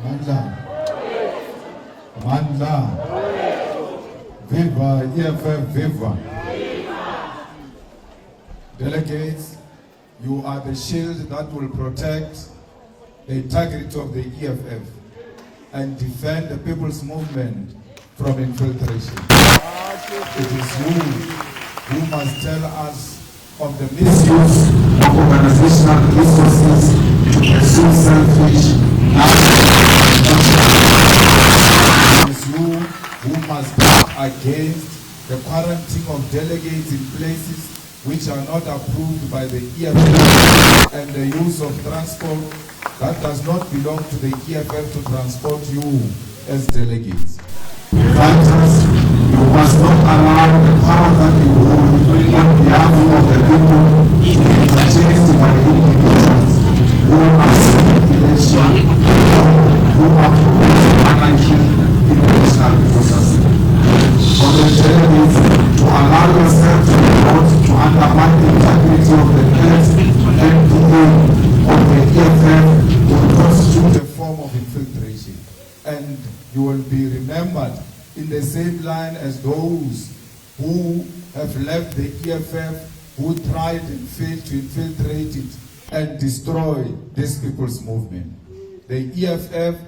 Mandla. Viva EFF, viva. Delegates, you are the shield that will protect the integrity of the EFF and defend the people's movement from infiltration. It is you who must tell us of the misuse of organizational resources to pursue selfish It is you who must fight against the quarantine of delegates in places which are not approved by the EFF and the use of transport that does not belong to the EFF to transport you as delegates. Fighters, you must not allow the power that you hold on behalf of the people to be purchased by individuals who are seeking election or who are promoting anarchy in the national process. For the delegates, to allow yourself to vote to undermine the integrity of the text and the aim of the EFF will constitute a form of infiltration, and you will be remembered in the same line as those who have left the EFF, who tried and failed to infiltrate it and destroy this people's movement. The EFF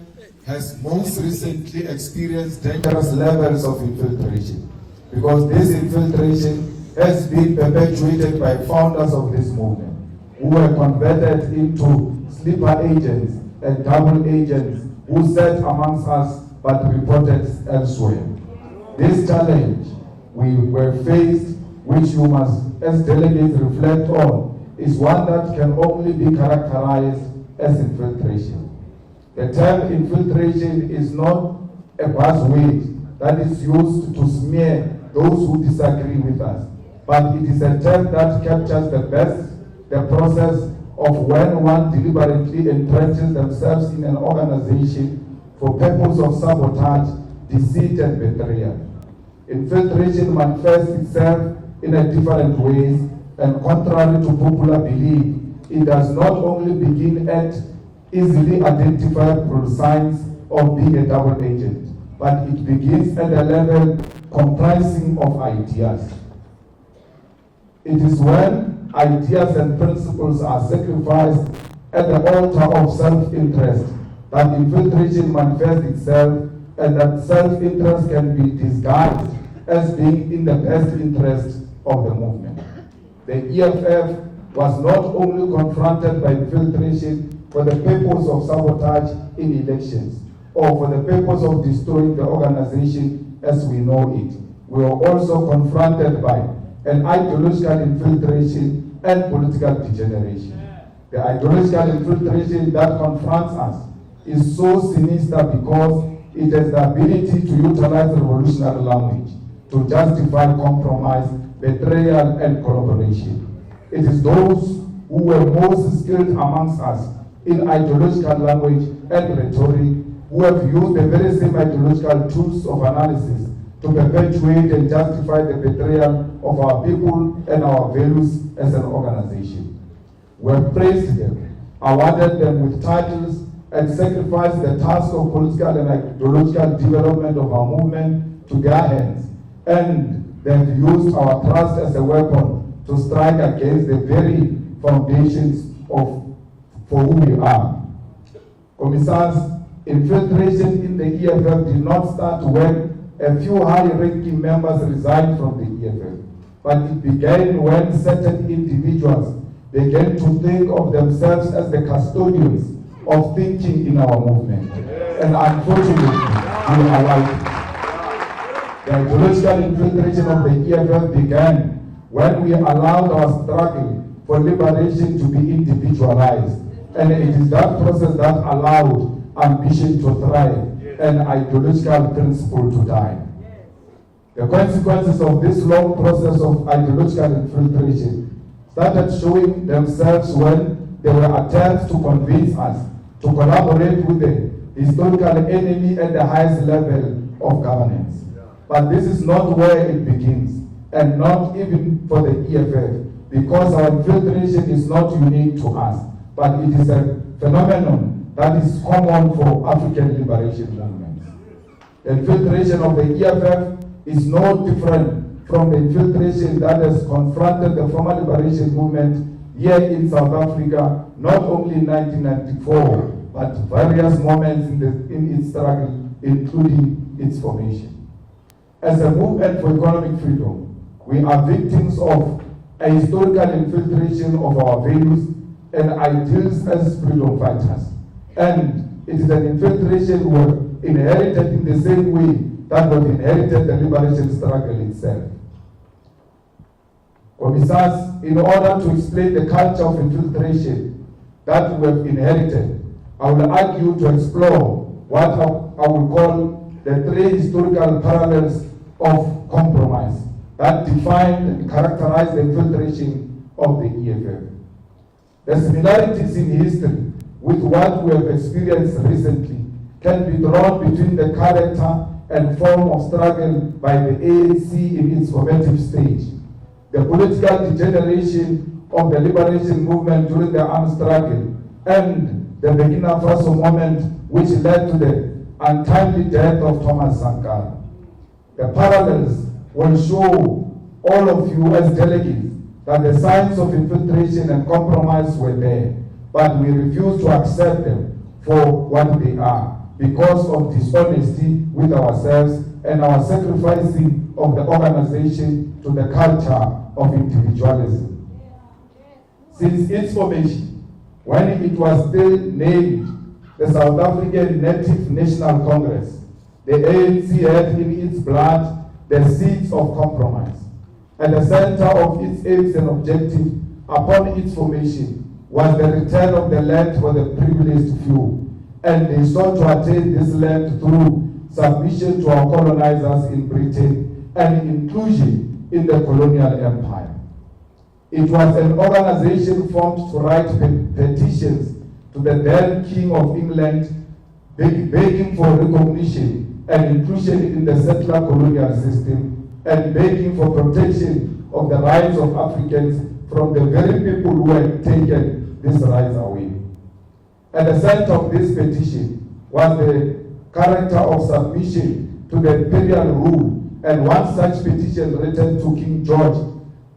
has most recently experienced dangerous levels of infiltration, because this infiltration has been perpetuated by founders of this movement, who were converted into sleeper agents and double agents who sat amongst us but reported elsewhere. This challenge we were faced, which you must as delegates reflect on, is one that can only be characterized as infiltration. The term infiltration is not a buzzword that is used to smear those who disagree with us, but it is a term that captures the process of when one deliberately entrenches themselves in an organization for purpose of sabotage, deceit, and betrayal. Infiltration manifests itself in a different ways, and contrary to popular belief, it does not only begin at easily identifiable signs of being a double agent, but it begins at a level comprising of ideas. It is when ideas and principles are sacrificed at the altar of self-interest that infiltration manifests itself, and that self-interest can be disguised as being in the best interest of the movement. The EFF was not only confronted by infiltration for the purpose of sabotage in elections, or for the purpose of destroying the organization as we know it. We were also confronted by an ideological infiltration and political degeneration. The ideological infiltration that confronts us is so sinister because it has the ability to utilize revolutionary language to justify compromise, betrayal, and collaboration. It is those who were most skilled amongst us in ideological language and rhetoric who have used the very same ideological tools of analysis to perpetuate and justify the betrayal of our people and our values as an organization. We have praised them, awarded them with titles, and sacrificed the task of political and ideological development of our movement to their hands, and they've used our trust as a weapon to strike against the very foundations of for who we are. Commissars, infiltration in the EFF did not start when a few high-ranking members resigned from the EFF, but it began when certain individuals began to think of themselves as the custodians of thinking in our movement. And unfortunately, we are right. The ideological infiltration of the EFF began when we allowed our struggle for liberation to be individualized. And it is that process that allowed ambition to thrive and ideological principle to die. The consequences of this long process of ideological infiltration started showing themselves when there were attempts to convince us to collaborate with the historical enemy at the highest level of governance. But this is not where it begins, and not even for the EFF, because our infiltration is not unique to us, but it is a phenomenon that is common for African liberation movements. The infiltration of the EFF is no different from the infiltration that has confronted the former liberation movement here in South Africa, not only in 1994, but various moments in its struggle, including its formation. As a movement for economic freedom, we are victims of a historical infiltration of our values and ideals as freedom fighters. And it is an infiltration we were inherited in the same way that we inherited the liberation struggle itself. Commissars, in order to explain the culture of infiltration that we have inherited, I will argue to explore what I will call the three historical parallels of compromise that define and characterize the infiltration of the EFF. The similarities in history with what we have experienced recently can be drawn between the character and form of struggle by the ANC in its formative stage, the political degeneration of the liberation movement during the armed struggle, and the Burkina Faso moment which led to the untimely death of Thomas Sankara. The parallels will show all of you as delegates that the signs of infiltration and compromise were there, but we refuse to accept them for what they are because of dishonesty with ourselves and our sacrificing of the organization to the culture of individualism. Since its formation, when it was still named the South African Native National Congress, the ANC had in its blood the seeds of compromise. At the center of its aims and objectives upon its formation was the return of the land for the privileged few, and they sought to attain this land through submission to our colonizers in Britain and inclusion in the colonial empire. It was an organization formed to write petitions to the then King of England, begging for recognition and inclusion in the settler colonial system, and begging for protection of the rights of Africans from the very people who had taken these rights away. At the center of this petition was the character of submission to the imperial rule, and one such petition written to King George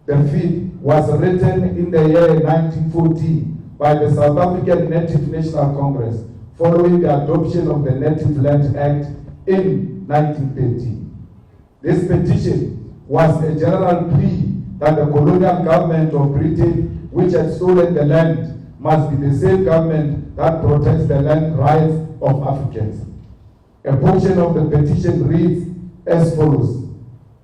V was written in the year 1914 by the South African Native National Congress following the adoption of the Native Land Act in 1930. This petition was a general plea that the colonial government of Britain, which had stolen the land, must be the same government that protects the land rights of Africans. A portion of the petition reads as follows: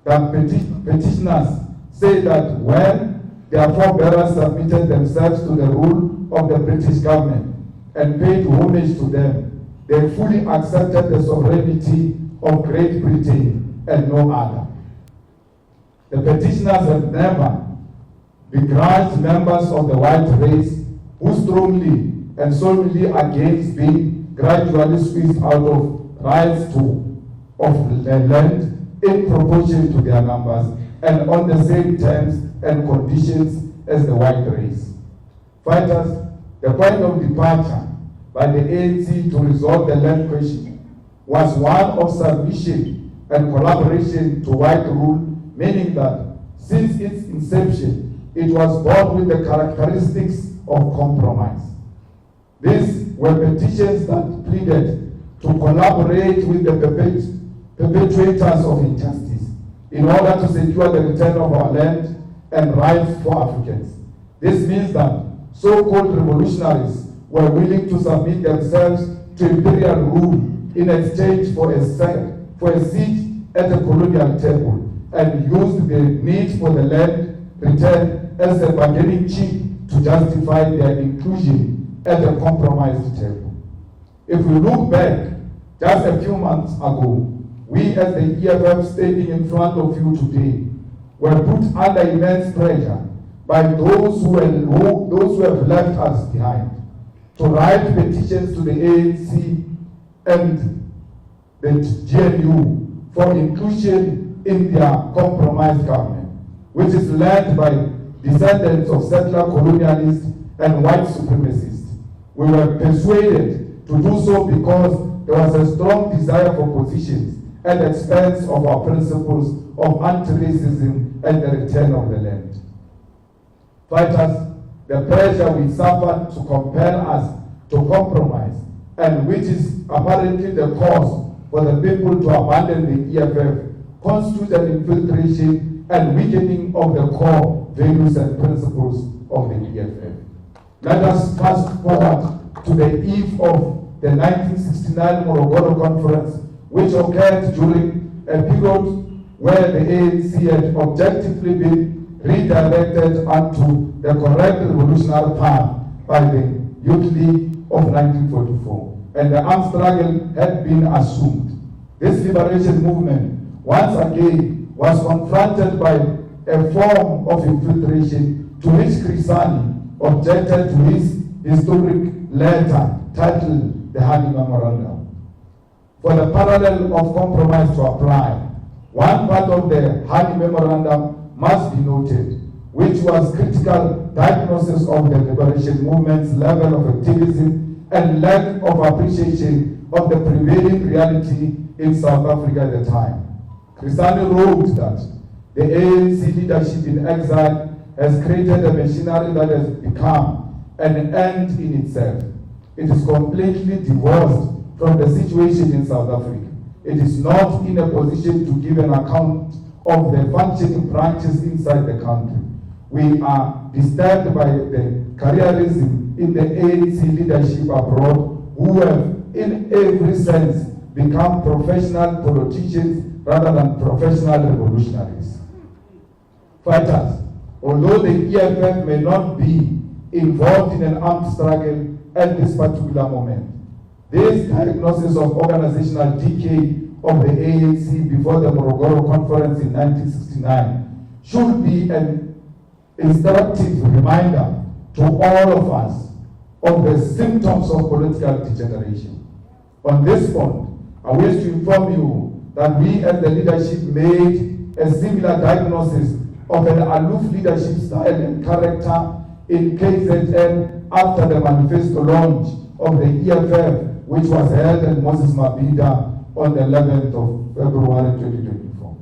that petitioners say that when their forebears submitted themselves to the rule of the British government and paid homage to them, they fully accepted the sovereignty of Great Britain and no other. The petitioners have never begrudged members of the white race who strongly and solely against being gradually squeezed out of rights of the land in proportion to their numbers and on the same terms and conditions as the white race. Fighters, the point of departure by the ANC to resolve the land question was one of submission and collaboration to white rule, meaning that since its inception, it was born with the characteristics of compromise. These were petitions that pleaded to collaborate with the perpetrators of injustice in order to secure the return of our land and rights for Africans. This means that so-called revolutionaries were willing to submit themselves to imperial rule in exchange for a seat at the colonial table, and used the need for the land return as a bargaining chip to justify their inclusion at the compromised table. If we look back just a few months ago, we as the EFF standing in front of you today were put under immense pressure by those who have left us behind to write petitions to the ANC and the GNU for inclusion in their compromised government, which is led by descendants of settler colonialists and white supremacists. We were persuaded to do so because there was a strong desire for positions at the expense of our principles of anti-racism and the return of the land. Fighters, the pressure we suffered to compel us to compromise, and which is apparently the cause for the people to abandon the EFF, constitutes an infiltration and weakening of the core values and principles of the EFF. Let us fast forward to the eve of the 1969 Morogoro Conference, which occurred during a period where the ANC had objectively been redirected onto the correct revolutionary path by the Youth League of 1944, and the armed struggle had been assumed. This liberation movement, once again, was confronted by a form of infiltration to which Crisani objected to his historic letter titled the Honey Memorandum. For the parallel of compromise to apply, one part of the Honey Memorandum must be noted, which was critical diagnosis of the liberation movement's level of activism and lack of appreciation of the prevailing reality in South Africa at the time. Crisani wrote that the ANC leadership in exile has created a machinery that has become an end in itself. It is completely divorced from the situation in South Africa. It is not in a position to give an account of the functioning branches inside the country. We are disturbed by the careerism in the ANC leadership abroad, who have in every sense become professional politicians rather than professional revolutionaries. Fighters, although the EFF may not be involved in an armed struggle at this particular moment, this diagnosis of organizational decay of the ANC before the Morogoro Conference in 1969 should be an instructive reminder to all of us of the symptoms of political degeneration. On this point, I wish to inform you that we as the leadership made a similar diagnosis of an aloof leadership style and character in KZN after the manifesto launch of the EFF, which was held at Moses Mabhida on the 11th of February 2024.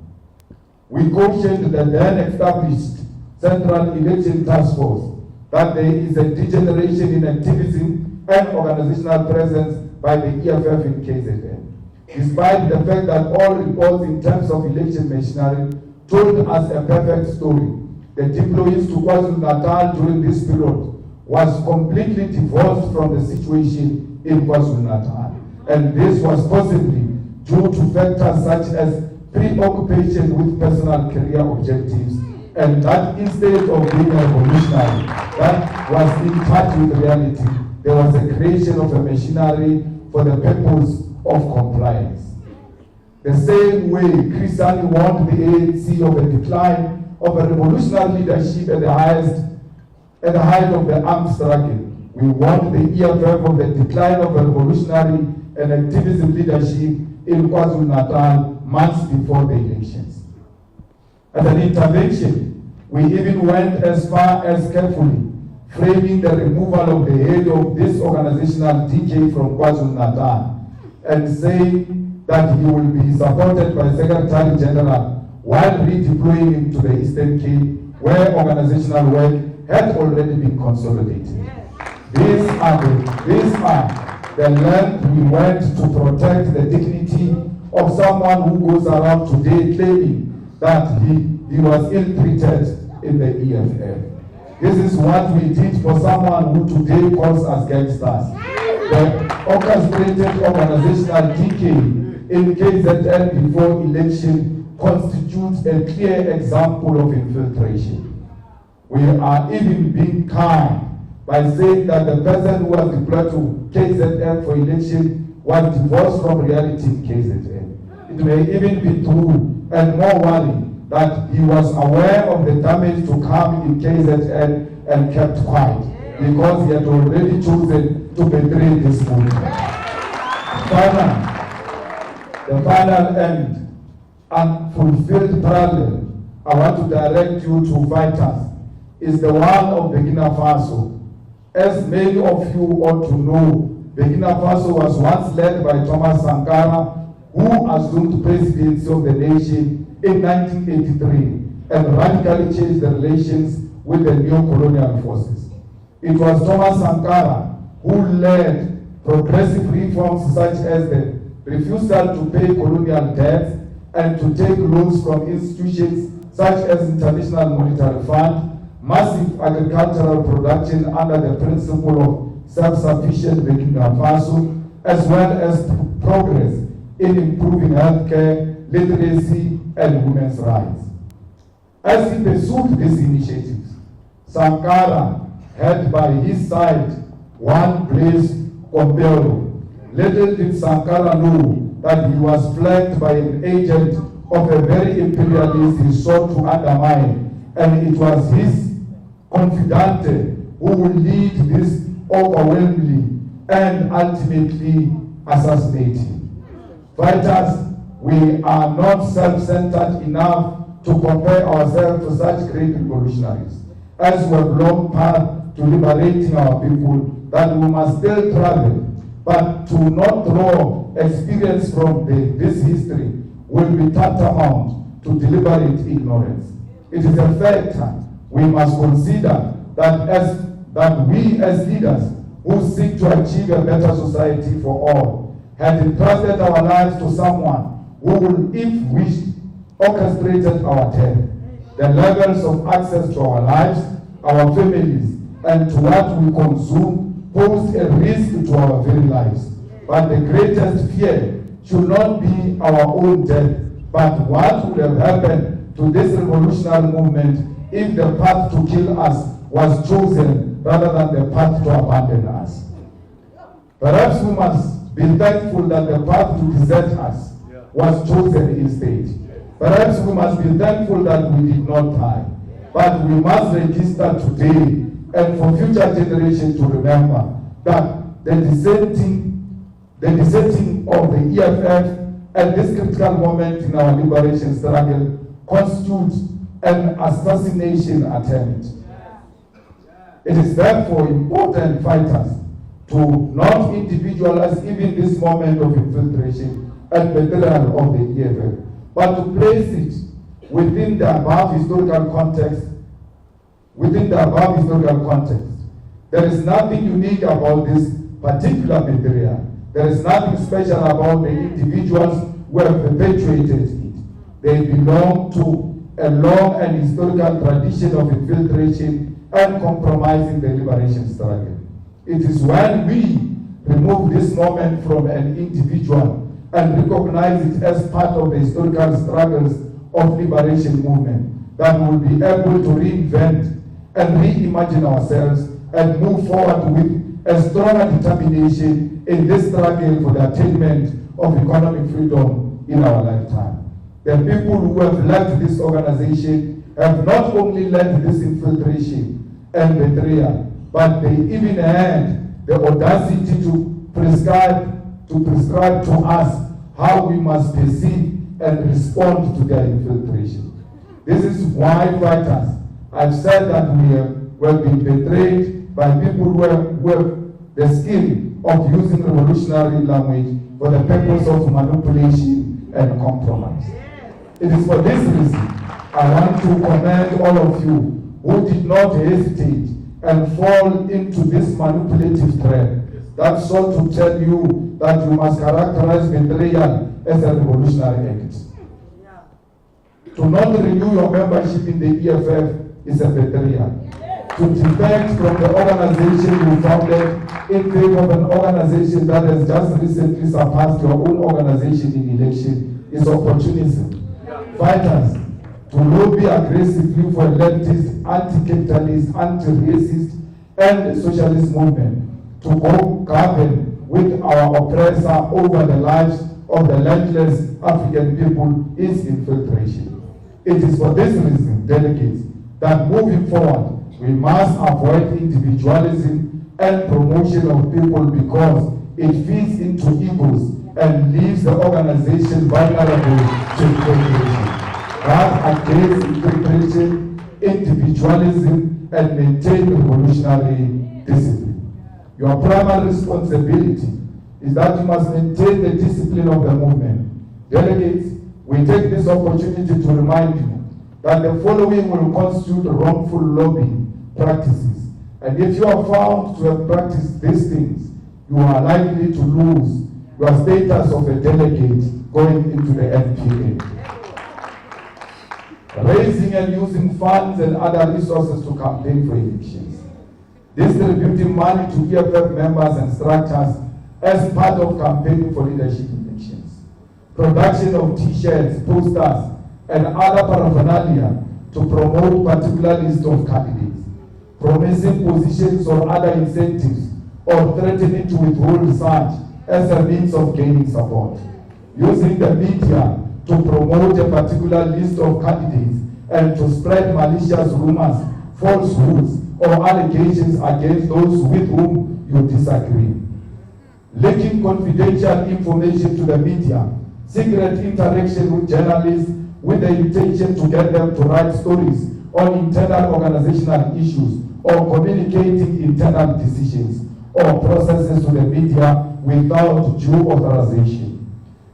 We cautioned the then established Central Election Task Force that there is a degeneration in activism and organizational presence by the EFF in KZN. Despite the fact that all reports in terms of election machinery told us a perfect story, the deployees to KwaZulu-Natal during this period was completely divorced from the situation in KwaZulu-Natal. And this was possibly due to factors such as preoccupation with personal career objectives, and that instead of being a revolutionary that was in touch with reality, there was a creation of a machinery for the purpose of compliance. The same way Crisani warned the ANC of a decline of a revolutionary leadership at the height of the armed struggle, we warned the EFF of the decline of a revolutionary and activism leadership in KwaZulu-Natal months before the elections. As an intervention, we even went as far as carefully framing the removal of the head of this organizational decay from KwaZulu-Natal and saying that he will be supported by Secretary General while redeploying him to the Eastern Cape, where organizational work had already been consolidated. These are the length we went to protect the dignity of someone who goes around today claiming that he was ill-treated in the EFF. This is what we did for someone who today calls us gangsters. The orchestrated organizational decay in KZN before election constitutes a clear example of infiltration. We are even being kind by saying that the person who was deployed to KZN for election was divorced from reality in KZN. It may even be true and more worrying that he was aware of the damage to come in KZN and kept quiet because he had already chosen to betray this movement. The final end, unfulfilled parallel, I want to direct you to fighters, is the one of Burkina Faso. As many of you ought to know, Burkina Faso was once led by Thomas Sankara, who assumed presidency of the nation in 1983 and radically changed the relations with the neo-colonial forces. It was Thomas Sankara who led progressive reforms such as the refusal to pay colonial debts and to take loans from institutions such as International Monetary Fund, massive agricultural production under the principle of self-sufficient Burkina Faso, as well as progress in improving healthcare, literacy, and women's rights. As he pursued these initiatives, Sankara had by his side one Blaise Compaoré. Little did Sankara know that he was flanked by an agent of a very imperialist he sought to undermine, and it was his confidante who would lead this overwhelmingly and ultimately assassinate him. Fighters, we are not self-centered enough to compare ourselves to such great revolutionaries, as we have long path to liberating our people, that we must still travel, but to not draw experience from this history will be tantamount to deliberate ignorance. It is a fact we must consider that we as leaders who seek to achieve a better society for all had entrusted our lives to someone who will, if wished, orchestrated our death. The levels of access to our lives, our families, and to what we consume pose a risk to our very lives. But the greatest fear should not be our own death, but what would have happened to this revolutionary movement if the path to kill us was chosen rather than the path to abandon us. Perhaps we must be thankful that the path to desert us was chosen instead. Perhaps we must be thankful that we did not die. But we must register today and for future generations to remember that the dissenting of the EFF at this critical moment in our liberation struggle constitutes an assassination attempt. It is therefore important, fighters, to not individualize even this moment of infiltration and betrayal of the EFF, but to place it within the above historical context. There is nothing unique about this particular material. There is nothing special about the individuals who have perpetuated it. They belong to a long and historical tradition of infiltration and compromising the liberation struggle. It is when we remove this moment from an individual and recognize it as part of the historical struggles of liberation movement that we will be able to reinvent and reimagine ourselves and move forward with a stronger determination in this struggle for the attainment of economic freedom in our lifetime. The people who have led this organization have not only led this infiltration and betrayal, but they even had the audacity to prescribe to us how we must perceive and respond to their infiltration. This is why, fighters, I've said that we have been betrayed by people who have the skill of using revolutionary language for the purpose of manipulation and compromise. It is for this reason I want to commend all of you who did not hesitate and fall into this manipulative trap that sought to tell you that you must characterize betrayal as a revolutionary act. To not renew your membership in the EFF is a betrayal. To defect from the organization you founded in favor of an organization that has just recently surpassed your own organization in election is opportunism. Fighters, to lobby aggressively for a leftist, anti-capitalist, anti-racist, and socialist movement to go govern with our oppressor over the lives of the landless African people is infiltration. It is for this reason, delegates, that moving forward, we must avoid individualism and promotion of people because it feeds into egos and leaves the organization vulnerable to infiltration. Guard against infiltration, individualism, and maintain revolutionary discipline. Your primary responsibility is that you must maintain the discipline of the movement. Delegates, we take this opportunity to remind you that the following will constitute wrongful lobbying practices. And if you are found to have practiced these things, you are likely to lose your status of a delegate going into the NPA. Raising and using funds and other resources to campaign for elections. Distributing money to EFF members and structures as part of campaigning for leadership elections. Production of t-shirts, posters, and other paraphernalia to promote particular list of candidates. Promising positions or other incentives or threatening to withhold such as a means of gaining support. Using the media to promote a particular list of candidates and to spread malicious rumors, falsehoods, or allegations against those with whom you disagree. Leaking confidential information to the media, secret interaction with journalists with the intention to get them to write stories on internal organizational issues or communicating internal decisions or processes to the media without due authorization.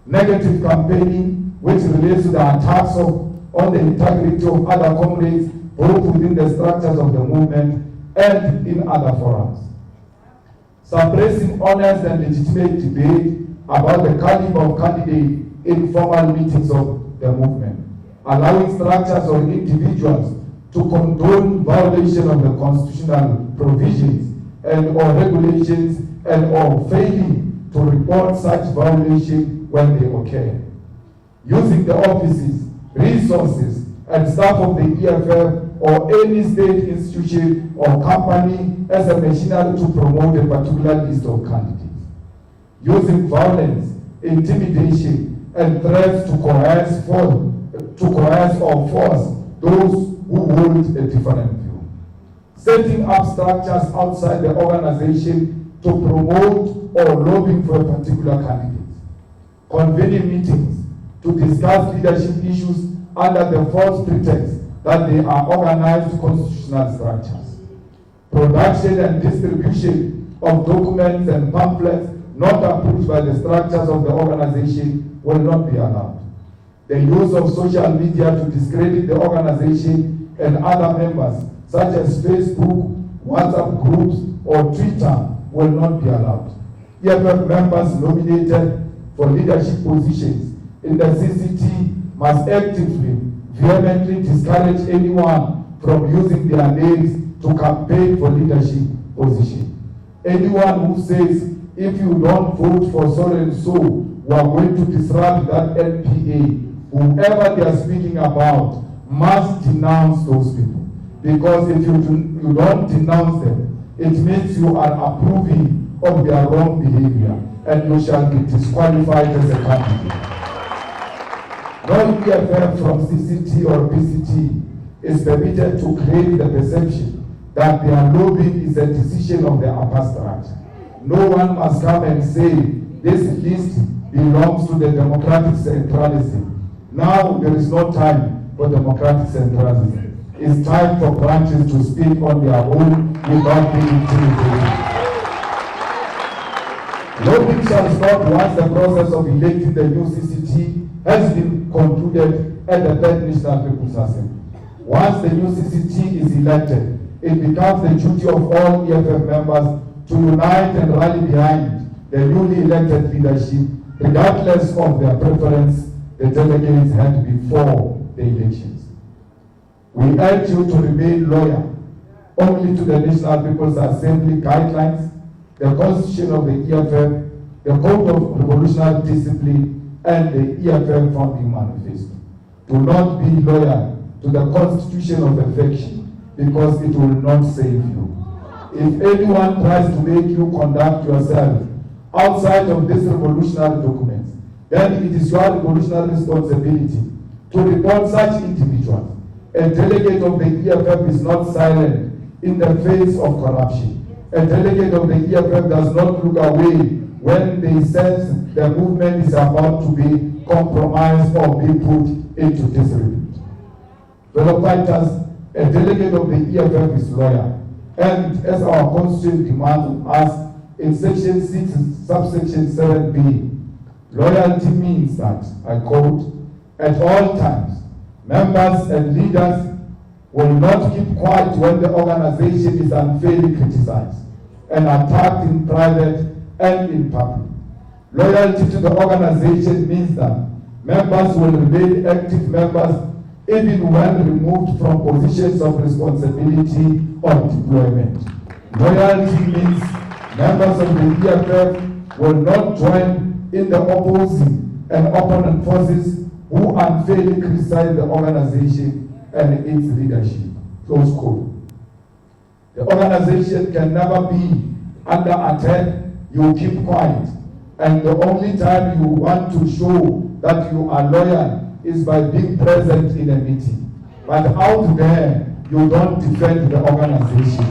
Negative campaigning, which relates to the attacks on the integrity of other comrades, both within the structures of the movement and in other forums. Suppressing honest and legitimate debate about the caliber of candidates in formal meetings of the movement. Allowing structures or individuals to condone violation of the constitutional provisions and or regulations and or failing to report such violation when they occur. Using the offices, resources, and staff of the EFF or any state institution or company as a machinery to promote a particular list of candidates. Using violence, intimidation, and threats to coerce or force those who hold a different view. Setting up structures outside the organization to promote or lobbying for a particular candidate. Convening meetings to discuss leadership issues under the false pretext that they are organized constitutional structures. Production and distribution of documents and pamphlets not approved by the structures of the organization will not be allowed. The use of social media to discredit the organization and other members, such as Facebook, WhatsApp groups, or Twitter, will not be allowed. EFF members nominated for leadership positions in the CCT must actively, vehemently discourage anyone from using their names to campaign for leadership position. Anyone who says, if you don't vote for so and so, we are going to disrupt that NPA, whoever they are speaking about must denounce those people. Because if you don't denounce them, it means you are approving of their wrong behavior and you shall be disqualified as a candidate. No EFF from CCT or PCT is permitted to claim the perception that their lobbying is a decision of the upper structure. No one must come and say this list belongs to the democratic centralism. Now there is no time for democratic centralism. It's time for branches to speak on their own without being intimidated. Lobbying shall stop once the process of electing the new CCT has been concluded at the Third National People's Assembly. Once the new CCT is elected, it becomes the duty of all EFF members to unite and rally behind the newly elected leadership, regardless of their preference the delegates had before the elections. We urge you to remain loyal only to the National People's Assembly guidelines, the Constitution of the EFF, the Code of Revolutionary Discipline, and the EFF Founding Manifesto. Do not be loyal to the Constitution of affection, because it will not save you. If anyone tries to make you conduct yourself outside of these revolutionary documents, then it is your revolutionary responsibility to report such individuals. A delegate of the EFF is not silent in the face of corruption. A delegate of the EFF does not look away when they sense the movement is about to be compromised or be put into disrepute. Fellow fighters, a delegate of the EFF is loyal, and as our constitution demands of us, in section 6, subsection 7b, loyalty means that, I quote, at all times, members and leaders will not keep quiet when the organization is unfairly criticized and attacked in private and in public. Loyalty to the organization means that members will remain active members even when removed from positions of responsibility or deployment. Loyalty means members of the EFF will not join in the opposing and opponent forces who unfairly criticize the organization and its leadership. Close quote. The organization can never be under attack. You keep quiet. And the only time you want to show that you are loyal is by being present in a meeting. But out there, you don't defend the organization.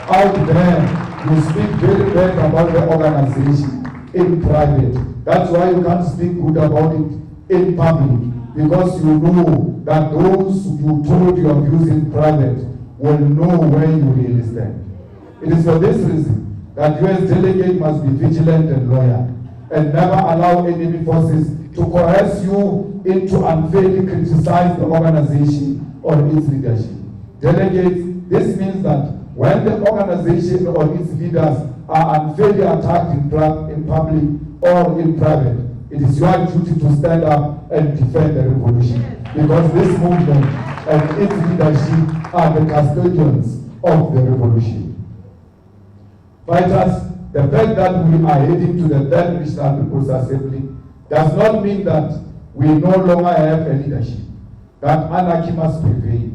Out there, you speak very bad about the organization in private. That's why you can't speak good about it in public, because you know that those you told your views in private will know where you really stand. It is for this reason that U.S. delegate must be vigilant and loyal, and never allow enemy forces to coerce you into unfairly criticize the organization or its leadership. Delegates, this means that when the organization or its leaders are unfairly attacked in public or in private, it is your duty to stand up and defend the revolution, because this movement and its leadership are the custodians of the revolution. Fighters, the fact that we are heading to the third National People's Assembly does not mean that we no longer have a leadership, that anarchy must prevail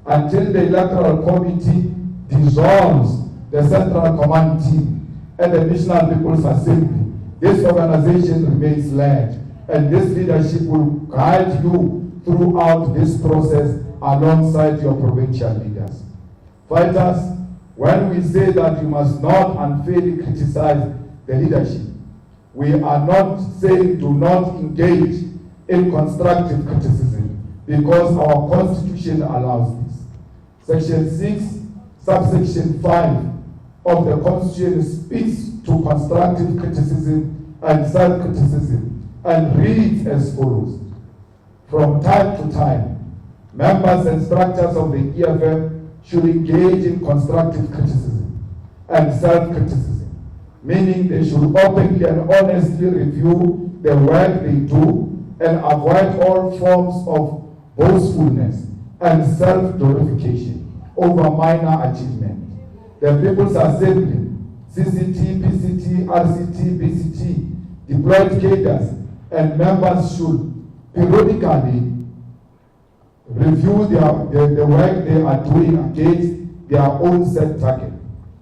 until the Electoral Committee dissolves the Central Command Team and the National People's Assembly. This organization remains led, and this leadership will guide you throughout this process alongside your provincial leaders. Fighters, when we say that you must not unfairly criticize the leadership, we are not saying do not engage in constructive criticism, because our Constitution allows this. Section 6, subsection 5 of the Constitution speaks to constructive criticism and self-criticism and reads as follows. From time to time, members and structures of the EFF should engage in constructive criticism and self-criticism, meaning they should openly and honestly review the work they do and avoid all forms of boastfulness and self-glorification over minor achievement. The People's Assembly, CCT, PCT, RCT, BCT, deployed cadres and members should periodically review the work they are doing against their own set target.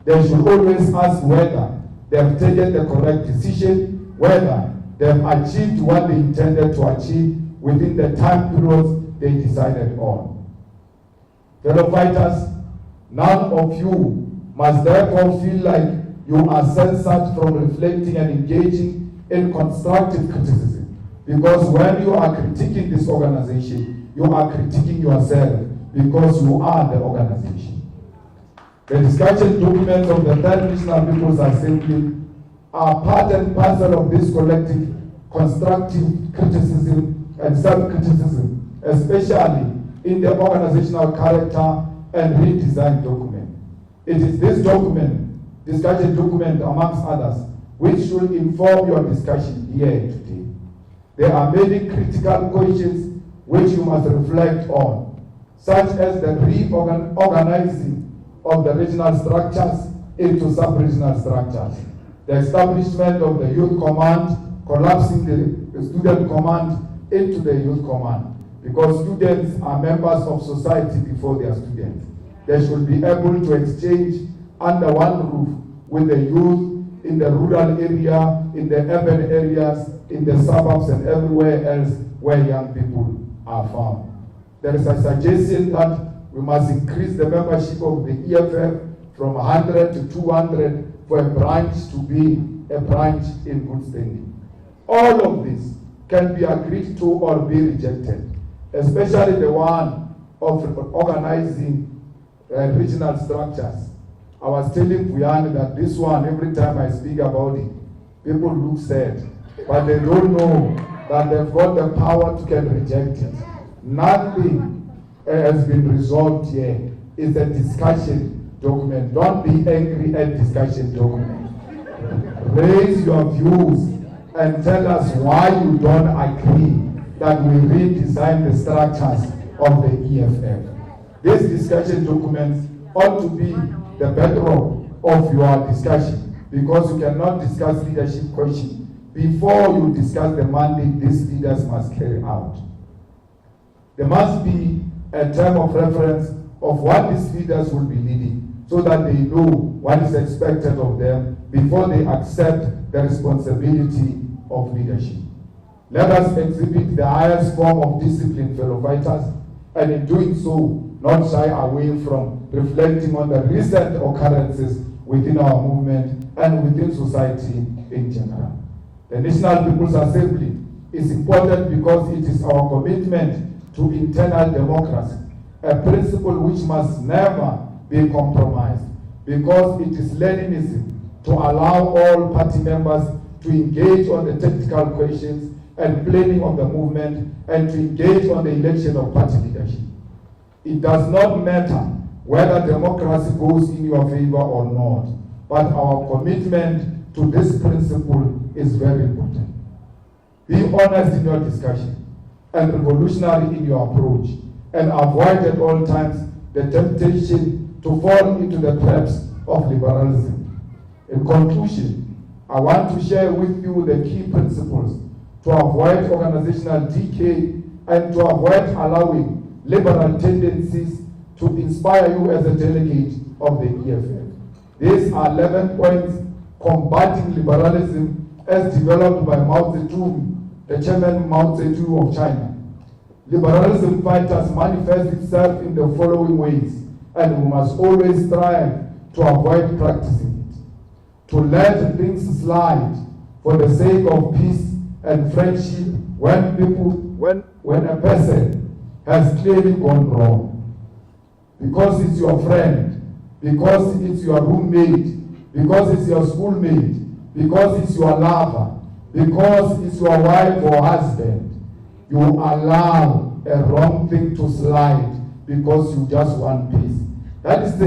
They should always ask whether they have taken the correct decision, whether they have achieved what they intended to achieve within the time periods they decided on. Fellow fighters, none of you must therefore feel like you are censored from reflecting and engaging in constructive criticism, because when you are critiquing this organization, you are critiquing yourself, because you are the organization. The discussion documents of the Third National People's Assembly are part and parcel of this collective constructive criticism and self-criticism, especially in the organizational character and redesign document. It is this document, discussion document amongst others, which should inform your discussion here today. There are many critical questions which you must reflect on, such as the reorganizing of the regional structures into sub-regional structures, the establishment of the youth command, collapsing the student command into the youth command, because students are members of society before they are students. They should be able to exchange under one roof with the youth in the rural area, in the urban areas, in the suburbs and everywhere else where young people are found. There is a suggestion that we must increase the membership of the EFF from 100 to 200 for a branch to be a branch in good standing. All of this can be agreed to or be rejected, especially the one of organizing regional structures. I was telling Vuyani that this one, every time I speak about it, people look sad, but they don't know that they've got the power to can reject it. Nothing has been resolved here. It's a discussion document. Don't be angry at discussion document. Raise your views and tell us why you don't agree that we redesign the structures of the EFF. These discussion documents ought to be the bedrock of your discussion, because you cannot discuss leadership questions before you discuss the mandate these leaders must carry out. There must be a term of reference of what these leaders will be leading, so that they know what is expected of them before they accept the responsibility of leadership. Let us exhibit the highest form of discipline, fellow fighters, and in doing so, not shy away from reflecting on the recent occurrences within our movement and within society in general. The National People's Assembly is important because it is our commitment to internal democracy, a principle which must never be compromised, because it is Leninism to allow all party members to engage on the technical questions and planning of the movement and to engage on the election of party leadership. It does not matter whether democracy goes in your favor or not, but our commitment to this principle is very important. Be honest in your discussion and revolutionary in your approach, and avoid at all times the temptation to fall into the traps of liberalism. In conclusion, I want to share with you the key principles to avoid organizational decay and to avoid allowing liberal tendencies to inspire you as a delegate of the EFF. These are 11 points combating liberalism as developed by Mao Zedong, the chairman Mao Zedong of China. Liberalism fighters manifest itself in the following ways, and we must always strive to avoid practicing it. To let things slide for the sake of peace and friendship when a person has clearly gone wrong. Because it's your friend, because it's your roommate, because it's your schoolmate, because it's your lover, because it's your wife or husband, you allow a wrong thing to slide because you just want peace. That is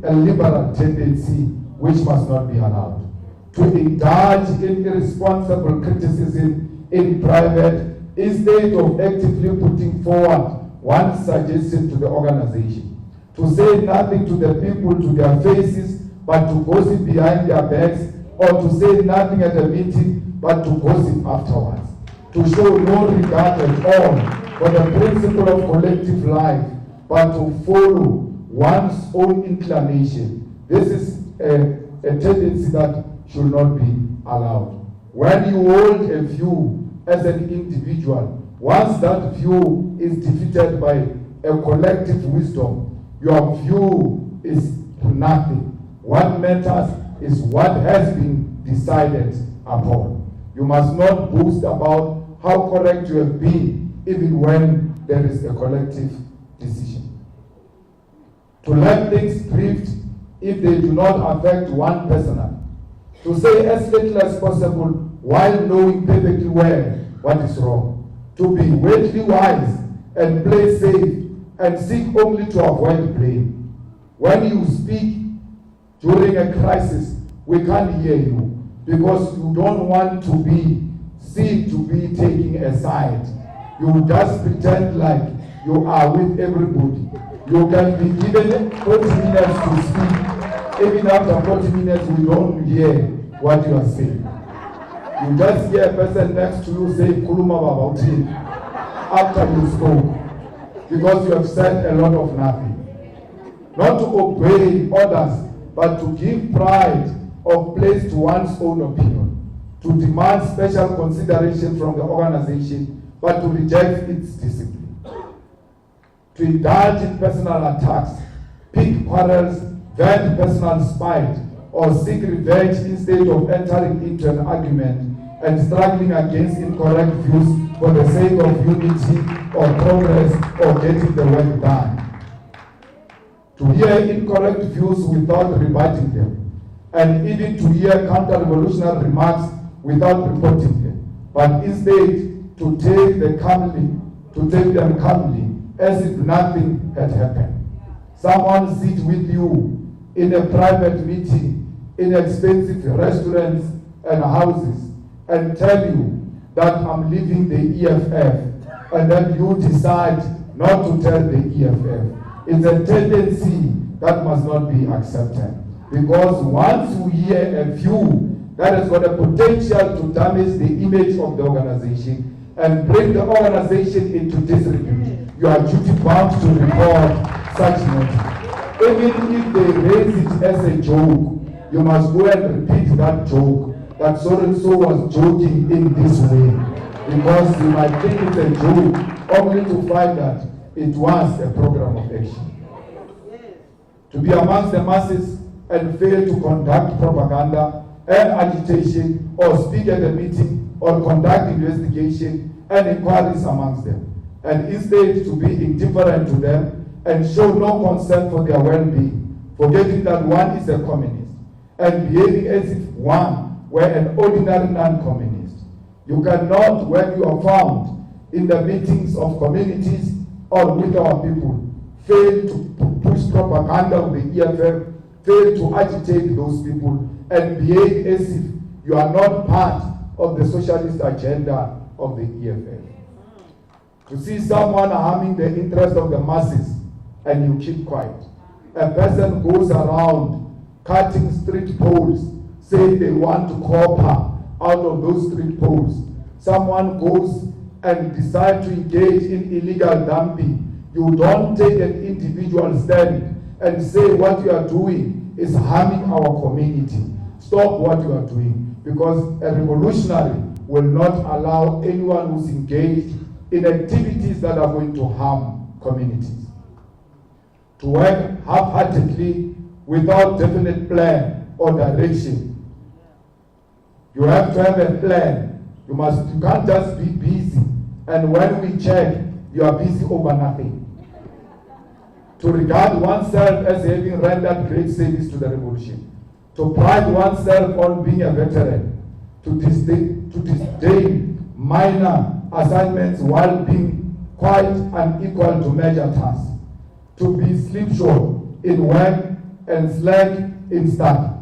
a liberal tendency which must not be allowed. To indulge in irresponsible criticism in private instead of actively putting forward one suggestion to the organization. To say nothing to the people to their faces, but to gossip behind their backs, or to say nothing at a meeting, but to gossip afterwards. To show no regard at all for the principle of collective life, but to follow one's own inclination. This is a tendency that should not be allowed. When you hold a view as an individual, once that view is defeated by a collective wisdom, your view is nothing. What matters is what has been decided upon. You must not boast about how correct you have been, even when there is a collective decision. To let things drift if they do not affect one personally. To say as little as possible while knowing perfectly well what is wrong. To be worldly wise and play safe and seek only to avoid blame. When you speak during a crisis, we can't hear you because you don't want to be seen to be taking a side. You just pretend like you are with everybody. You can be given 40 minutes to speak. Even after 40 minutes, we don't hear what you are saying. You just hear a person next to you say, Kuluma about it, after you spoke, because you have said a lot of nothing. Not to obey others, but to give pride of place to one's own opinion, to demand special consideration from the organization, but to reject its discipline. To indulge in personal attacks, pick quarrels, vent personal spite, or seek revenge instead of entering into an argument and struggling against incorrect views for the sake of unity or progress or getting the work done. to hear incorrect views without rebutting them, and even to hear counter-revolutionary remarks without reporting them, but instead to take them calmly as if nothing had happened. Someone sit with you in a private meeting in expensive restaurants and houses and tell you that I'm leaving the EFF, and then you decide not to tell the EFF. It's a tendency that must not be accepted. Because once you hear a view that has got a potential to damage the image of the organization and bring the organization into disrepute, you are duty bound to report such notice. Even if they raise it as a joke, you must go and repeat that joke, that so-and-so was joking in this way. Because you might think it's a joke, only to find that it was a program of action. To be amongst the masses and fail to conduct propaganda and agitation or speak at a meeting or conduct investigation and inquiries amongst them, and instead to be indifferent to them and show no concern for their well-being, forgetting that one is a communist and behaving as if one were an ordinary non-communist. You cannot, when you are found in the meetings of communities or with our people, fail to push propaganda of the EFF, fail to agitate those people, and behave as if you are not part of the socialist agenda of the EFF. To see someone harming the interest of the masses and you keep quiet. A person goes around cutting street poles, saying they want to copper out of those street poles. Someone goes and decides to engage in illegal dumping. You don't take an individual stand and say what you are doing is harming our community. Stop what you are doing, because a revolutionary will not allow anyone who's engaged in activities that are going to harm communities to work half-heartedly without definite plan or direction. You have to have a plan. You can't just be busy, and when we check, you are busy over nothing. To regard oneself as having rendered great service to the revolution, to pride oneself on being a veteran, to disdain minor assignments while being quite unequal to major tasks, to be slipshod in work and slack in study.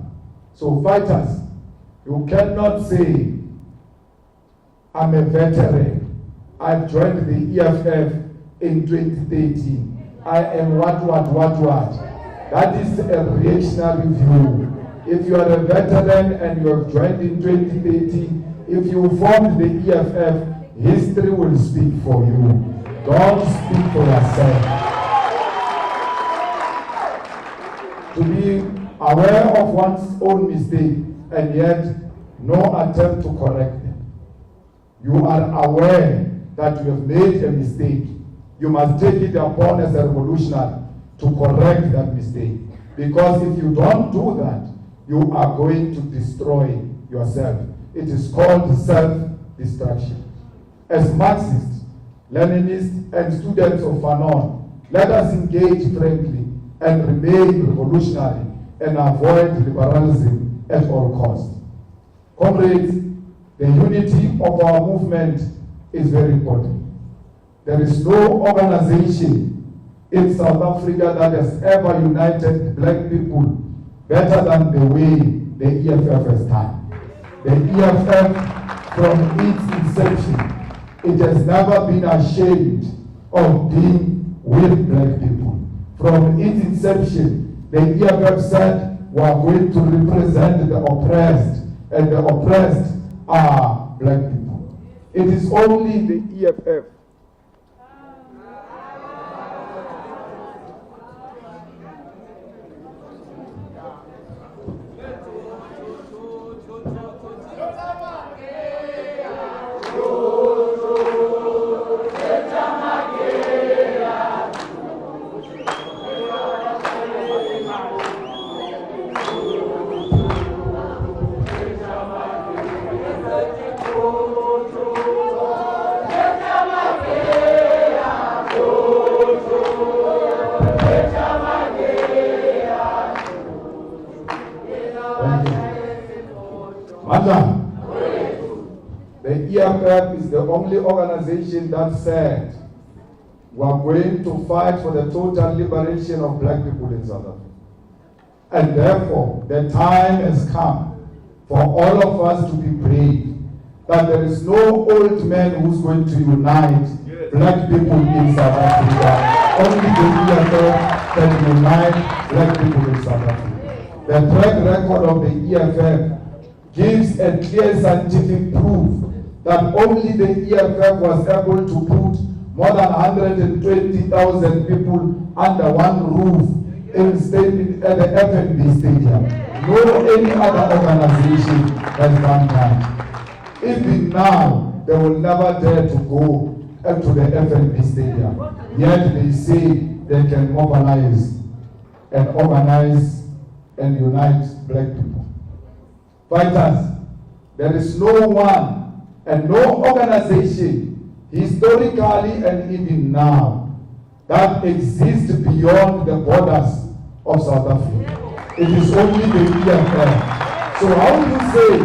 So fighters, you cannot say, I'm a veteran, I've joined the EFF in 2013. I am what. That is a reactionary view. If you are a veteran and you have joined in 2013, if you formed the EFF, history will speak for you. Don't speak for yourself. To be aware of one's own mistake and yet no attempt to correct them. You are aware that you have made a mistake. You must take it upon as a revolutionary to correct that mistake. Because if you don't do that, you are going to destroy yourself. It is called self-destruction. As Marxists, Leninists, and students of Fanon, let us engage frankly and remain revolutionary and avoid liberalism at all costs. Comrades, the unity of our movement is very important. There is no organization in South Africa that has ever united black people better than the way the EFF has done. The EFF, from its inception, it has never been ashamed of being with black people. From its inception, the EFF said we are going to represent the oppressed, and the oppressed are black people. It is only the EFF EFF is the only organization that said we are going to fight for the total liberation of black people in South Africa. And therefore, the time has come for all of us to be brave, that there is no old man who's going to unite black people in South Africa. Only the EFF can unite black people in South Africa. The track record of the EFF gives a clear scientific proof that only the EFF was able to put more than 120,000 people under one roof at the FNB Stadium. No any other organization has done that. Even now, they will never dare to go up to the FNB Stadium. Yet they say they can mobilize and organize and unite black people. Fighters, there is no one and no organization, historically and even now, that exists beyond the borders of South Africa. It is only the EFF. So how do you say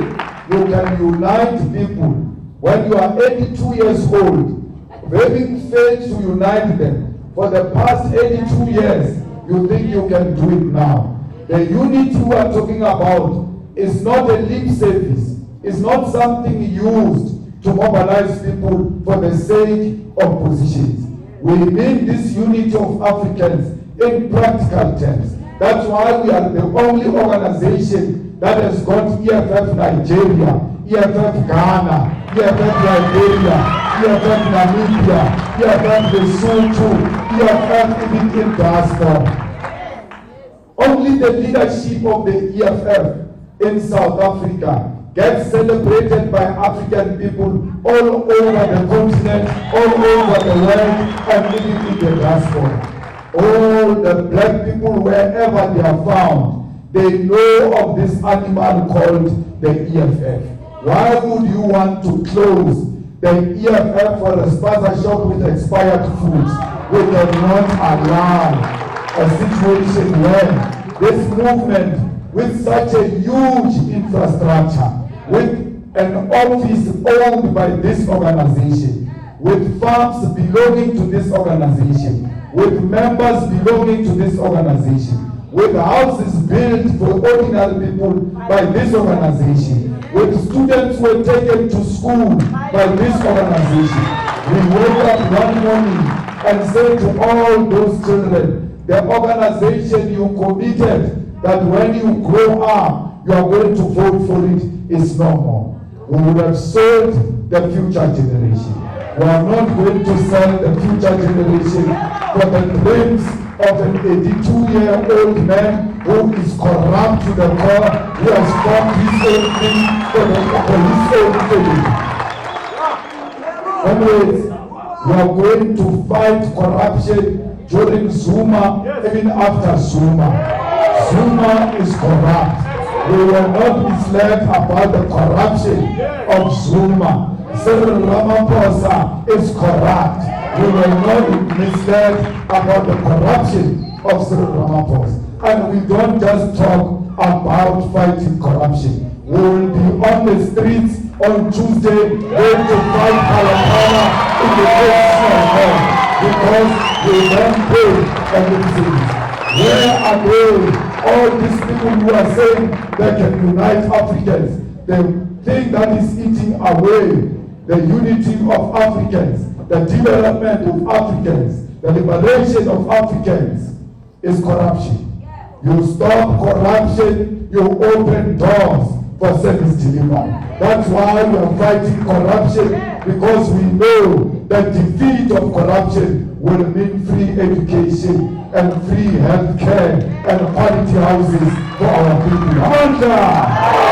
you can unite people when you are 82 years old, having failed to unite them for the past 82 years, you think you can do it now? The unity we are talking about is not a lip service. It's not something used to mobilize people for the sake of positions. We need this unity of Africans in practical terms. That's why we are the only organization that has got EFF Nigeria, EFF Ghana, EFF Liberia, EFF Namibia, EFF Lesotho, EFF even in diaspora. Only the leadership of the EFF in South Africa gets celebrated by African people all over the continent, all over the world, and even in the diaspora. All the black people, wherever they are found, they know of this animal called the EFF. Why would you want to close the EFF for a spaza shop with expired foods? We cannot allow a situation where this movement, with such a huge infrastructure, with an office owned by this organization, with farms belonging to this organization, with members belonging to this organization, with houses built for ordinary people by this organization, with students who were taken to school by this organization. We woke up one morning and said to all those children, the organization you committed that when you grow up, you are going to vote for it is no more. We would have sold the future generation. We are not going to sell the future generation for the dreams of an 82-year-old man who is corrupt to the core, who has formed his own thing for his own fame. Comrades, we are going to fight corruption during Zuma, even after Zuma. Zuma is corrupt. We will not misled about the corruption of Zuma. Cyril Ramaphosa is corrupt. We will not be misled about the corruption of Cyril Ramaphosa. And we don't just talk about fighting corruption. We will be on the streets on Tuesday going to fight our power in the position of God because we don't pay everything. Where are they? All these people who are saying they can unite Africans, the thing that is eating away the unity of Africans, the development of Africans, the liberation of Africans is corruption. You stop corruption, you open doors for service delivery. That's why we are fighting corruption, because we know that defeat of corruption will mean free education and free health care and quality houses for our people. Amanda!